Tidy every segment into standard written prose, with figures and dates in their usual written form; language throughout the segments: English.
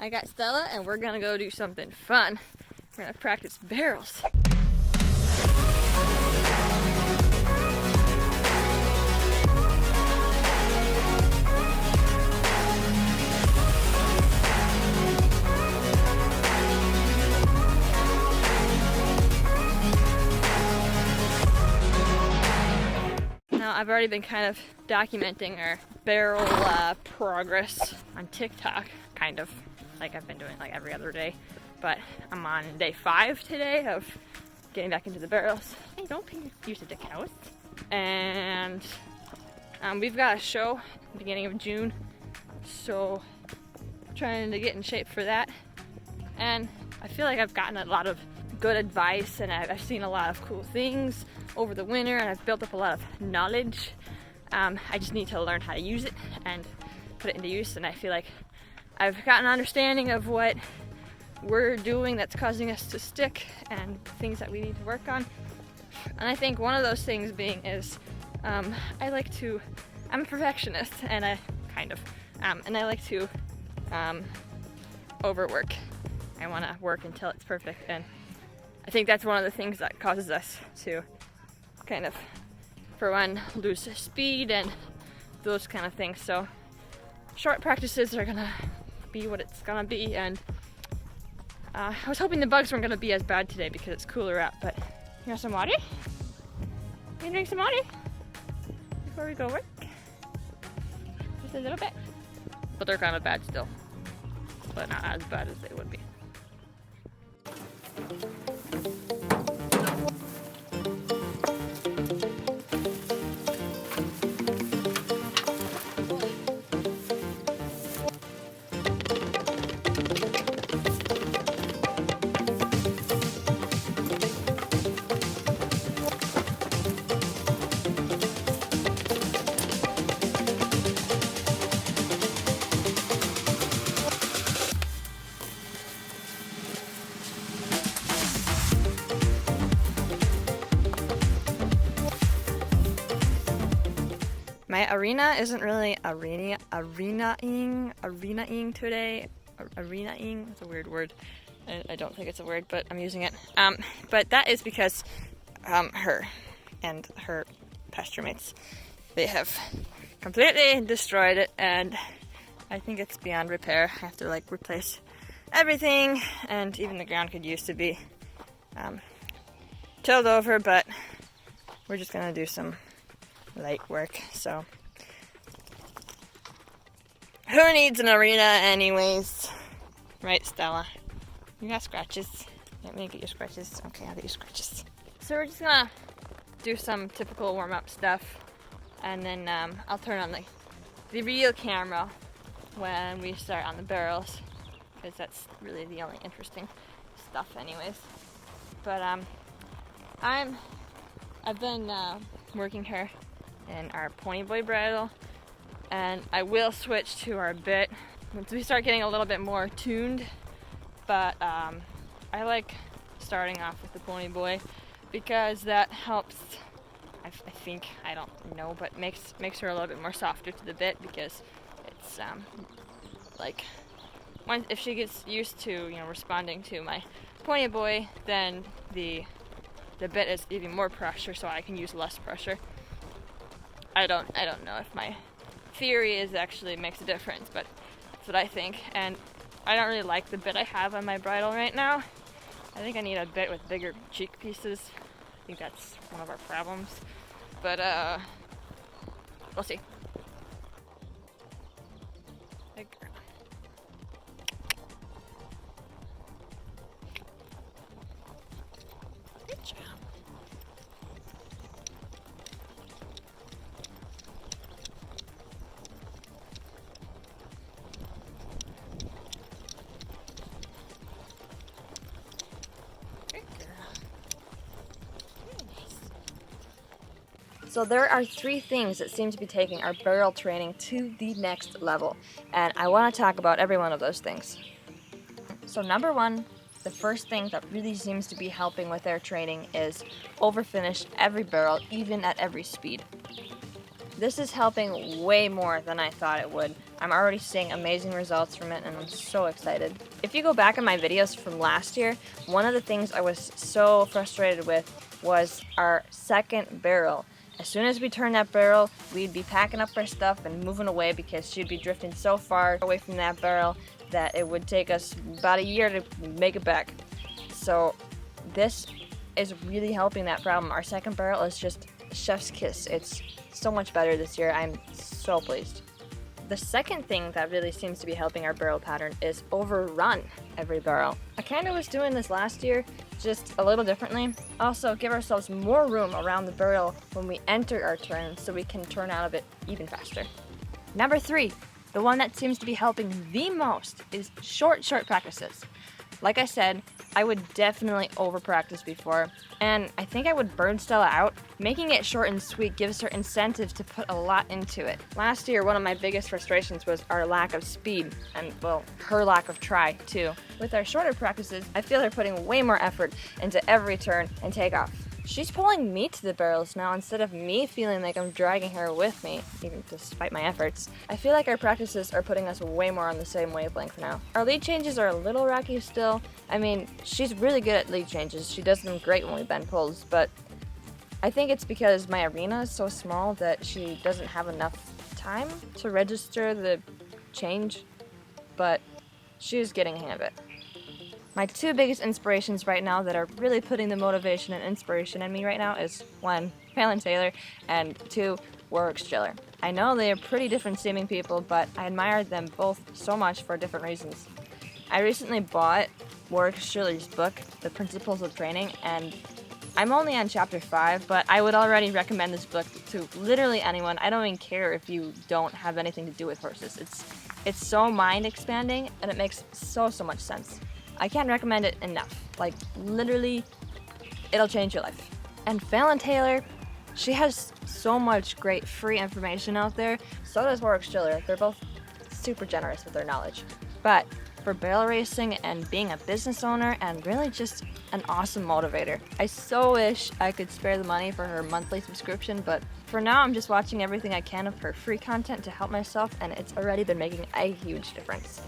I got Stella and we're gonna go do something fun. We're gonna practice barrels. Now, I've already been kind of documenting our barrel progress on TikTok, kind of, like I've been doing like every other day, but I'm on day 5 today of getting back into the barrels. Hey, don't use it to cows. And we've got a show at the beginning of June, so trying to get in shape for that. And I feel like I've gotten a lot of good advice and I've seen a lot of cool things over the winter and I've built up a lot of knowledge. I just need to learn how to use it and put it into use, and I feel like I've got an understanding of what we're doing that's causing us to stick and things that we need to work on. And I think one of those things being is I'm a perfectionist and I like to overwork. I want to work until it's perfect, and I think that's one of the things that causes us to kind of, for one, lose speed and those kind of things. So short practices are gonna be what it's gonna be, and I was hoping the bugs weren't gonna be as bad today because it's cooler out. But you want some water? You can drink some water before we go work. Just a little bit, but they're kind of bad still, but not as bad as they would be. My arena isn't really arenaing today. Arenaing, that's a weird word. I don't think it's a word, but I'm using it. But that is because her and her pasture mates, they have completely destroyed it, and I think it's beyond repair. I have to like replace everything, and even the ground could used to be tilled over, but we're just gonna do some light work. So who needs an arena anyways, right, Stella? You got scratches. Let me get your scratches. Okay, I'll get your scratches. So we're just gonna do some typical warm-up stuff, and then I'll turn on the real camera when we start on the barrels, because that's really the only interesting stuff anyways. But I've been working her in our pony boy bridle, and I will switch to our bit once we start getting a little bit more tuned, but I like starting off with the pony boy because that helps, I think, I don't know, but makes her a little bit more softer to the bit, because it's like if she gets used to responding to my pony boy, then the bit is even more pressure, so I can use less pressure. I don't know if my theory is actually makes a difference, but that's what I think. And I don't really like the bit I have on my bridle right now. I think I need a bit with bigger cheek pieces. I think that's one of our problems. But we'll see. Good girl. Good job. So there are 3 things that seem to be taking our barrel training to the next level, and I want to talk about every one of those things. So number 1, the first thing that really seems to be helping with their training is overfinish every barrel, even at every speed. This is helping way more than I thought it would. I'm already seeing amazing results from it and I'm so excited. If you go back in my videos from last year, one of the things I was so frustrated with was our second barrel. As soon as we turned that barrel, we'd be packing up our stuff and moving away because she'd be drifting so far away from that barrel that it would take us about a year to make it back. So this is really helping that problem. Our second barrel is just chef's kiss. It's so much better this year. I'm so pleased. The second thing that really seems to be helping our barrel pattern is overrun every barrel. I kind of was doing this last year, just a little differently. Also, give ourselves more room around the barrel when we enter our turn so we can turn out of it even faster. Number 3, the one that seems to be helping the most is short practices. Like I said, I would definitely over practice before, and I think I would burn Stella out. Making it short and sweet gives her incentive to put a lot into it. Last year, one of my biggest frustrations was our lack of speed, and well, her lack of try too. With our shorter practices, I feel her putting way more effort into every turn and takeoff. She's pulling me to the barrels now instead of me feeling like I'm dragging her with me, even despite my efforts. I feel like our practices are putting us way more on the same wavelength now. Our lead changes are a little rocky still. I mean, she's really good at lead changes. She does them great when we bend pulls, but I think it's because my arena is so small that she doesn't have enough time to register the change, but she's getting a hang of it. My 2 biggest inspirations right now that are really putting the motivation and inspiration in me right now is 1, Palin Taylor, and 2, Warwick Striller. I know they are pretty different seeming people, but I admire them both so much for different reasons. I recently bought Warwick Striller's book, The Principles of Training, and I'm only on chapter 5, but I would already recommend this book to literally anyone. I don't even care if you don't have anything to do with horses. It's so mind expanding and it makes so much sense. I can't recommend it enough. Like, literally, it'll change your life. And Fallon Taylor, she has so much great free information out there. So does Warwick Striller. They're both super generous with their knowledge. But for barrel racing and being a business owner and really just an awesome motivator. I so wish I could spare the money for her monthly subscription, but for now I'm just watching everything I can of her free content to help myself, and it's already been making a huge difference.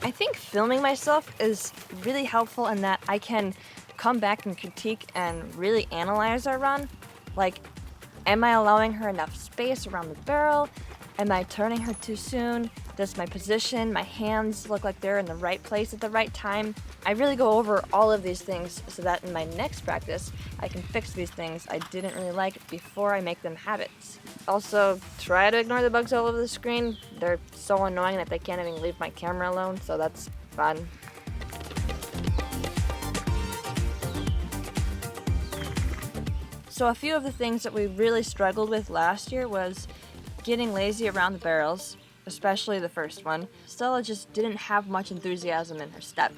I think filming myself is really helpful in that I can come back and critique and really analyze our run. Like, am I allowing her enough space around the barrel? Am I turning her too soon? Does my position, my hands look like they're in the right place at the right time? I really go over all of these things so that in my next practice, I can fix these things I didn't really like before I make them habits. Also, try to ignore the bugs all over the screen. They're so annoying that they can't even leave my camera alone, so that's fun. So a few of the things that we really struggled with last year was getting lazy around the barrels, especially the first one. Stella just didn't have much enthusiasm in her step.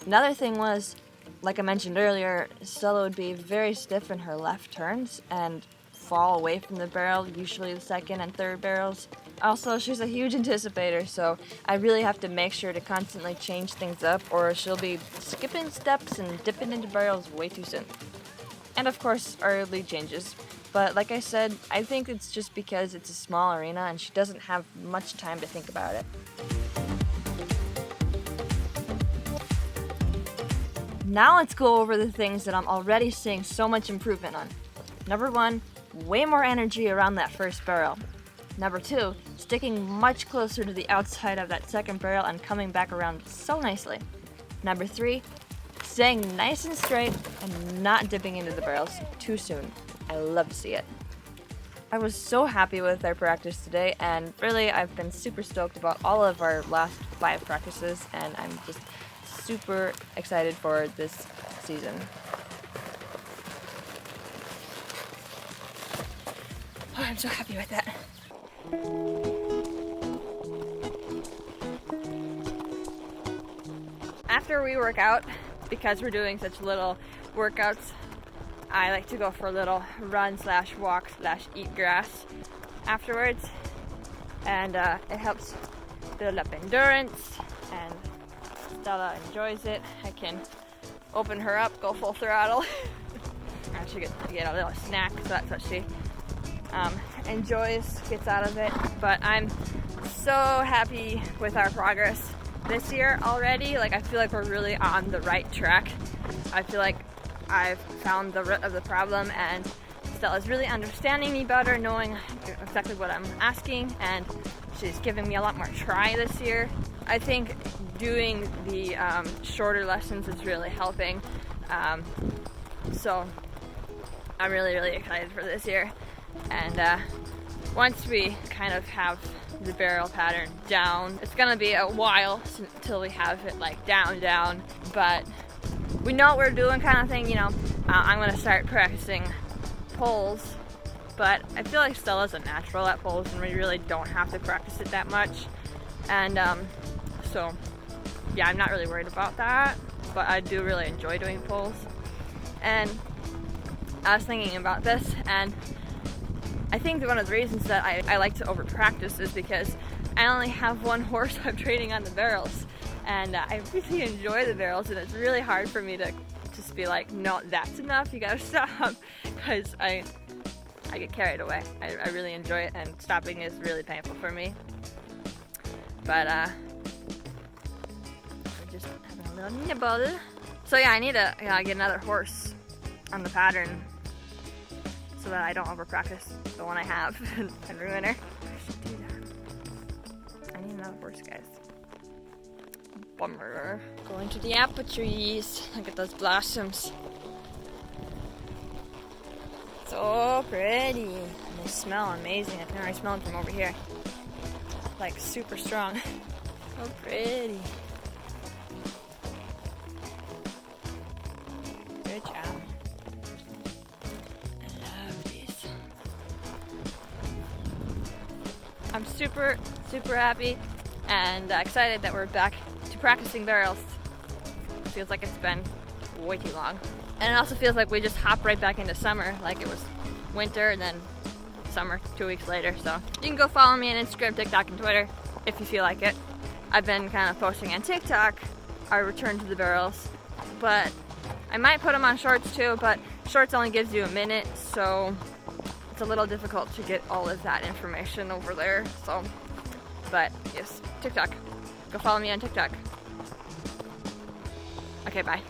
Another thing was, like I mentioned earlier, Stella would be very stiff in her left turns and fall away from the barrel, usually the second and third barrels. Also, she's a huge anticipator, so I really have to make sure to constantly change things up or she'll be skipping steps and dipping into barrels way too soon. And of course, our lead changes. But like I said, I think it's just because it's a small arena and she doesn't have much time to think about it. Now let's go over the things that I'm already seeing so much improvement on. Number 1, way more energy around that first barrel. Number 2, sticking much closer to the outside of that second barrel and coming back around so nicely. Number 3, staying nice and straight and not dipping into the barrels too soon. I love to see it. I was so happy with our practice today, and really I've been super stoked about all of our last 5 practices, and I'm just super excited for this season. Oh, I'm so happy with that. After we work out, because we're doing such little workouts, I like to go for a little run/walk/eat grass afterwards, and it helps build up endurance, and Stella enjoys it. I can open her up, go full throttle, and she gets to get a little snack, so that's what she enjoys, gets out of it. But I'm so happy with our progress this year already. Like, I feel like we're really on the right track. I feel like I've found the root of the problem, and Stella's really understanding me better, knowing exactly what I'm asking, and she's giving me a lot more try this year. I think doing the shorter lessons is really helping. So I'm really excited for this year. And once we kind of have the barrel pattern down, it's gonna be a while until we have it like down, but we know what we're doing, kind of thing, you know. I'm gonna start practicing pulls, but I feel like Stella's a natural at pulls, and we really don't have to practice it that much. And so yeah, I'm not really worried about that, but I do really enjoy doing pulls. And I was thinking about this, and I think one of the reasons that I like to over practice is because I only have one horse I'm training on the barrels, and I really enjoy the barrels, and it's really hard for me to just be like, no, that's enough, you gotta stop, because I get carried away. I really enjoy it, and stopping is really painful for me. But we're just having a little nibble. So yeah, I need to get another horse on the pattern so that I don't over practice the one I have and ruin her. I should do that. I need another horse, guys. Bummer. Going to the apple trees. Look at those blossoms. So pretty. And they smell amazing. I can already smell them from over here. Like super strong. So pretty. Good job. I love these. I'm super happy and excited that we're back to practicing barrels. It feels like it's been way too long. And it also feels like we just hop right back into summer, like it was winter and then summer 2 weeks later. So you can go follow me on Instagram, TikTok, and Twitter if you feel like it. I've been kind of posting on TikTok our return to the barrels, but I might put them on shorts too, but shorts only gives you a minute, so it's a little difficult to get all of that information over there. So, but yes, TikTok. Go follow me on TikTok. Okay, bye.